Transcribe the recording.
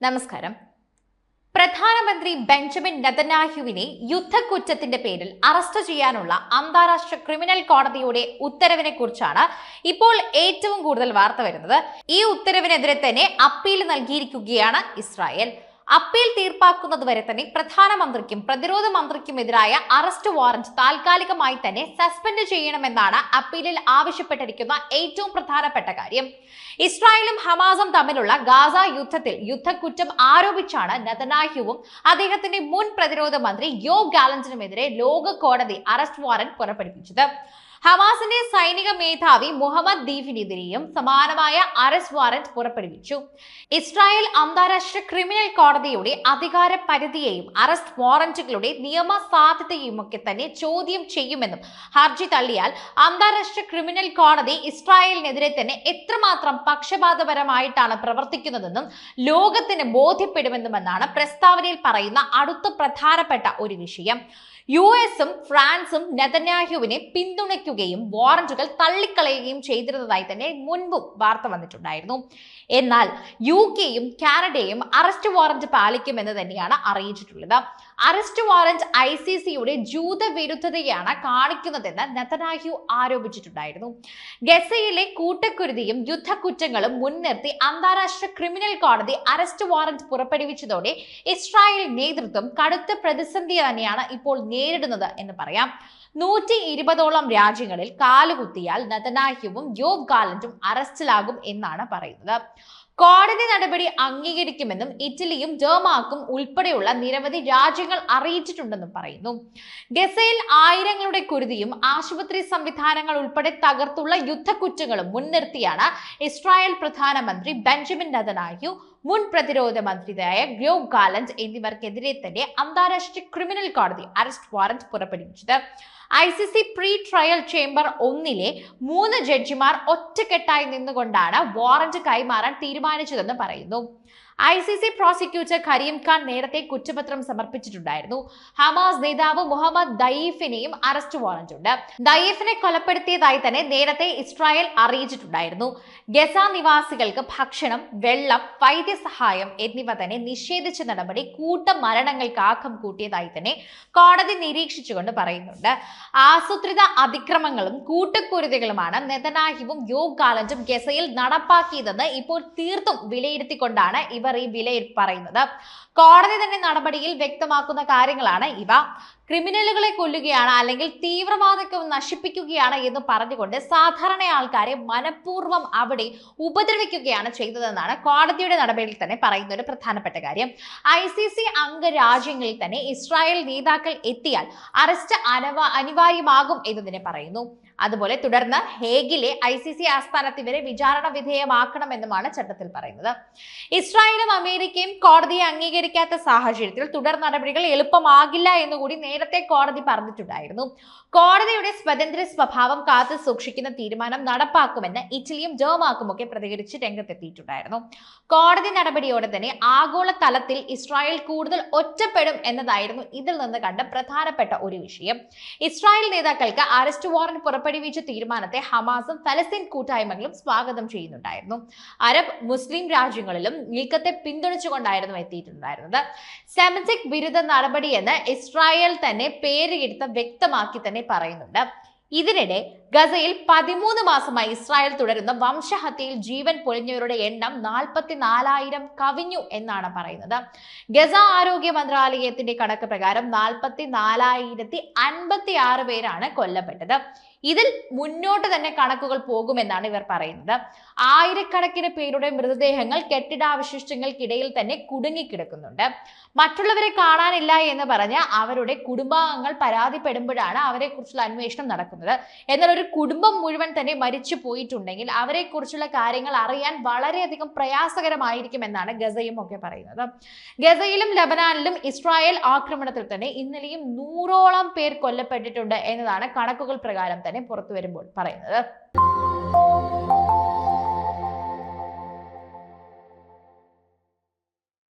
നമസ്കാരം. പ്രധാനമന്ത്രി ബെഞ്ചമിൻ നെതന്യാഹുവിനെ യുദ്ധക്കുറ്റത്തിന്റെ പേരിൽ അറസ്റ്റ് ചെയ്യാനുള്ള അന്താരാഷ്ട്ര ക്രിമിനൽ കോടതിയുടെ ഉത്തരവിനെ കുറിച്ചാണ് ഇപ്പോൾ ഏറ്റവും കൂടുതൽ വാർത്ത വരുന്നത്. ഈ ഉത്തരവിനെതിരെ തന്നെ അപ്പീൽ നൽകിയിരിക്കുകയാണ് ഇസ്രായേൽ. അപ്പീൽ തീർപ്പാക്കുന്നതുവരെ തന്നെ പ്രധാനമന്ത്രിക്കും പ്രതിരോധ മന്ത്രിക്കുമെതിരായ അറസ്റ്റ് വാറന്റ് താൽക്കാലികമായി തന്നെ സസ്പെൻഡ് ചെയ്യണമെന്നാണ് അപ്പീലിൽ ആവശ്യപ്പെട്ടിരിക്കുന്ന ഏറ്റവും പ്രധാനപ്പെട്ട കാര്യം. ഇസ്രായേലും ഹമാസും തമ്മിലുള്ള ഗാസ യുദ്ധത്തിൽ യുദ്ധക്കുറ്റം ആരോപിച്ചാണ് നെതന്യാഹുവും അദ്ദേഹത്തിന്റെ മുൻ പ്രതിരോധ മന്ത്രി യോവ് ഗാലന്റിനുമെതിരെ ലോക കോടതി അറസ്റ്റ് വാറന്റ് പുറപ്പെടുവിച്ചത്. ഹമാസിന്റെ സൈനിക മേധാവി മുഹമ്മദ് ദീഫിനെതിരെയും സമാനമായ അറസ്റ്റ് വാറന്റ് പുറപ്പെടുവിച്ചു. ഇസ്രായേൽ അന്താരാഷ്ട്ര ക്രിമിനൽ കോടതിയുടെ അധികാര പരിധിയെയും അറസ്റ്റ് വാറന്റുകളുടെ നിയമ സാധ്യതയുമൊക്കെ തന്നെ ചോദ്യം ചെയ്യുമെന്നും ഹർജി തള്ളിയാൽ അന്താരാഷ്ട്ര ക്രിമിനൽ കോടതി ഇസ്രായേലിനെതിരെ തന്നെ എത്രമാത്രം പക്ഷപാതപരമായിട്ടാണ് പ്രവർത്തിക്കുന്നതെന്നും ലോകത്തിന് ബോധ്യപ്പെടുമെന്നുമെന്നാണ് പ്രസ്താവനയിൽ പറയുന്ന അടുത്ത പ്രധാനപ്പെട്ട ഒരു വിഷയം. യുഎസും ഫ്രാൻസും നെതന്യാഹുവിനെ പിന്തുണയ്ക്കുകയും വാറന്റുകൾ തള്ളിക്കളയുകയും ചെയ്തിരുന്നതായി തന്നെ മുൻപും വാർത്ത വന്നിട്ടുണ്ടായിരുന്നു. എന്നാൽ യുകെയും കാനഡയും അറസ്റ്റ് വാറന്റ് പാലിക്കുമെന്ന് തന്നെയാണ് അറിയിച്ചിട്ടുള്ളത്. അറസ്റ്റ് വാറന്റ് ICCയുടെ ജൂതവിരുദ്ധതയാണ് കാണിക്കുന്നതെന്ന് നെതന്യാഹു ആരോപിച്ചിട്ടുണ്ടായിരുന്നു. ഗസയിലെ കൂട്ടക്കുരുതിയും യുദ്ധക്കുറ്റങ്ങളും മുൻനിർത്തി അന്താരാഷ്ട്ര ക്രിമിനൽ കോടതി അറസ്റ്റ് വാറന്റ് പുറപ്പെടുവിച്ചതോടെ ഇസ്രായേൽ നേതൃത്വം കടുത്ത പ്രതിസന്ധി തന്നെയാണ് ഇപ്പോൾ നേരിടുന്നത് എന്ന് പറയാം. 120ഓളം രാജ്യങ്ങളിൽ കാലുകുത്തിയാൽ നെതന്യാഹുവും യോവ് ഗാലന്റും അറസ്റ്റിലാകും എന്നാണ് പറയുന്നത്. കോടതി നടപടി അംഗീകരിക്കുമെന്നും ഇറ്റലിയും ഡെൻമാർക്കും ഉൾപ്പെടെയുള്ള നിരവധി രാജ്യങ്ങൾ അറിയിച്ചിട്ടുണ്ടെന്നും പറയുന്നു. ഗസയിൽ ആയിരങ്ങളുടെ കുരുതിയും ആശുപത്രി സംവിധാനങ്ങൾ ഉൾപ്പെടെ തകർത്തുള്ള യുദ്ധക്കുറ്റങ്ങളും മുൻനിർത്തിയാണ് ഇസ്രായേൽ പ്രധാനമന്ത്രി ബെഞ്ചമിൻ നെതന്യാഹു, മുൻ പ്രതിരോധ മന്ത്രിയായ യോവ് ഗാലന്റ് എന്നിവർക്കെതിരെ തന്നെ അന്താരാഷ്ട്ര ക്രിമിനൽ കോടതി അറസ്റ്റ് വാറന്റ് പുറപ്പെടുവിച്ചത്. ICC പ്രീ ട്രയൽ ചേംബർ 1 3 ജഡ്ജിമാർ ഒറ്റക്കെട്ടായി നിന്നുകൊണ്ടാണ് വാറന്റ് കൈമാറാൻ തീരുമാനിച്ചതെന്ന് പറയുന്നു. ICC പ്രോസിക്യൂട്ടർ കരീം ഖാൻ നേരത്തെ കുറ്റപത്രം സമർപ്പിച്ചിട്ടുണ്ടായിരുന്നു. ഹമാസ് നേതാവ് മുഹമ്മദ് ദയീഫിനെയും അറസ്റ്റ് വാറന്റ് ഉണ്ട്. ദയീഫിനെ കൊലപ്പെടുത്തിയതായി തന്നെ നേരത്തെ ഇസ്രായേൽ അറിയിച്ചിട്ടുണ്ടായിരുന്നു. ഗസ നിവാസികൾക്ക് ഭക്ഷണം, വെള്ളം, വൈദ്യസഹായം എന്നിവ തന്നെ നിഷേധിച്ച നടപടി കൂട്ടമരണങ്ങൾക്ക് ആക്കം കൂട്ടിയതായി തന്നെ കോടതി നിരീക്ഷിച്ചുകൊണ്ട് പറയുന്നുണ്ട്. ആസൂത്രിത അതിക്രമങ്ങളും കൂട്ടക്കുരുതികളുമാണ് നെതന്യാഹുവും യോവ് ഗാലന്റും ഗസയിൽ നടപ്പാക്കിയതെന്ന് ഇപ്പോൾ തീർത്തും വിലയിരുത്തിക്കൊണ്ടാണ് ഇവർ ഈ വിലയിരുത്തി പറയുന്നത്. കോടതി തന്നെ നടപടിയിൽ വ്യക്തമാക്കുന്ന കാര്യങ്ങളാണ് ഇവ. ക്രിമിനലുകളെ കൊല്ലുകയാണ് അല്ലെങ്കിൽ തീവ്രവാദത്തെ നശിപ്പിക്കുകയാണ് എന്ന് പറഞ്ഞുകൊണ്ട് സാധാരണ ആൾക്കാരെ മനഃപൂർവ്വം അവിടെ ഉപദ്രവിക്കുകയാണ് ചെയ്തതെന്നാണ് കോടതിയുടെ നടപടിയിൽ തന്നെ പറയുന്ന ഒരു പ്രധാനപ്പെട്ട കാര്യം. ICC അംഗരാജ്യങ്ങളിൽ തന്നെ ഇസ്രായേൽ നേതാക്കൾ എത്തിയാൽ അറസ്റ്റ് അനിവാര്യമാകും എന്നതിനെ പറയുന്നു. അതുപോലെ തുടർന്ന് ഹേഗിലെ ICC ആസ്ഥാനത്ത് ഇവരെ വിചാരണ വിധേയമാക്കണമെന്നുമാണ് ചട്ടത്തിൽ പറയുന്നത്. ഇസ്രായേലും അമേരിക്കയും കോടതിയെ അംഗീകരിക്കാത്ത സാഹചര്യത്തിൽ തുടർ നടപടികൾ എളുപ്പമാകില്ല എന്നുകൂടി നേരത്തെ കോടതി പറഞ്ഞിട്ടുണ്ടായിരുന്നു. കോടതിയുടെ സ്വതന്ത്ര സ്വഭാവം കാത്തു സൂക്ഷിക്കുന്ന തീരുമാനം നടപ്പാക്കുമെന്ന് ഇറ്റലിയും ഡെൻമാർക്കും ഒക്കെ പ്രതികരിച്ച് രംഗത്തെത്തിയിട്ടുണ്ടായിരുന്നു. കോടതി നടപടിയോടെ തന്നെ ആഗോള തലത്തിൽ ഇസ്രായേൽ കൂടുതൽ ഒറ്റപ്പെടും എന്നതായിരുന്നു ഇതിൽ നിന്ന് കണ്ട പ്രധാനപ്പെട്ട ഒരു വിഷയം. ഇസ്രായേൽ നേതാക്കൾക്ക് അറസ്റ്റ് വാറന്റ് പുറപ്പെടുവിച്ച തീരുമാനത്തെ ഹമാസും ഫലസ്തീൻ കൂട്ടായ്മകളും സ്വാഗതം ചെയ്യുന്നുണ്ടായിരുന്നു. അറബ് മുസ്ലിം രാജ്യങ്ങളിലും നീക്കത്തെ പിന്തുണച്ചുകൊണ്ടായിരുന്നു എത്തിയിട്ടുണ്ടായിരുന്നത്. സെമിറ്റിക് വിരുദ്ധ നടപടിയെന്ന് ഇസ്രായേൽ തന്നെ പേരെടുത്ത് വ്യക്തമാക്കി തന്നെ പറയുന്നുണ്ട്. ഇതിനിടെ ഗസയിൽ 13 മാസമായി ഇസ്രായേൽ തുടരുന്ന വംശഹത്യയിൽ ജീവൻ പൊലിഞ്ഞവരുടെ എണ്ണം 44,000 കവിഞ്ഞു എന്നാണ് പറയുന്നത്. ഗസ ആരോഗ്യ മന്ത്രാലയത്തിന്റെ കണക്ക് പ്രകാരം 44,056 പേരാണ് കൊല്ലപ്പെട്ടത്. ഇതിൽ മുന്നോട്ട് തന്നെ കണക്കുകൾ പോകുമെന്നാണ് ഇവർ പറയുന്നത്. ആയിരക്കണക്കിന് പേരുടെ മൃതദേഹങ്ങൾ കെട്ടിടാവശിഷ്ടങ്ങൾക്കിടയിൽ തന്നെ കുടുങ്ങിക്കിടക്കുന്നുണ്ട്. മറ്റുള്ളവരെ കാണാനില്ല എന്ന് പറഞ്ഞ് അവരുടെ കുടുംബാംഗങ്ങൾ പരാതിപ്പെടുമ്പോഴാണ് അവരെ കുറിച്ചുള്ള അന്വേഷണം നടക്കുന്നത്. എന്നാൽ ഒരു കുടുംബം മുഴുവൻ തന്നെ മരിച്ചു പോയിട്ടുണ്ടെങ്കിൽ അവരെ കുറിച്ചുള്ള കാര്യങ്ങൾ അറിയാൻ വളരെയധികം പ്രയാസകരമായിരിക്കും എന്നാണ് ഗസയും ഒക്കെ പറയുന്നത്. ഗസയിലും ലബനാനിലും ഇസ്രായേൽ ആക്രമണത്തിൽ തന്നെ ഇന്നലെയും 100ഓളം പേർ കൊല്ലപ്പെട്ടിട്ടുണ്ട് എന്നതാണ് കണക്കുകൾ പ്രകാരം തന്നെ പുറത്തു വരുമ്പോൾ പറയുന്നത്.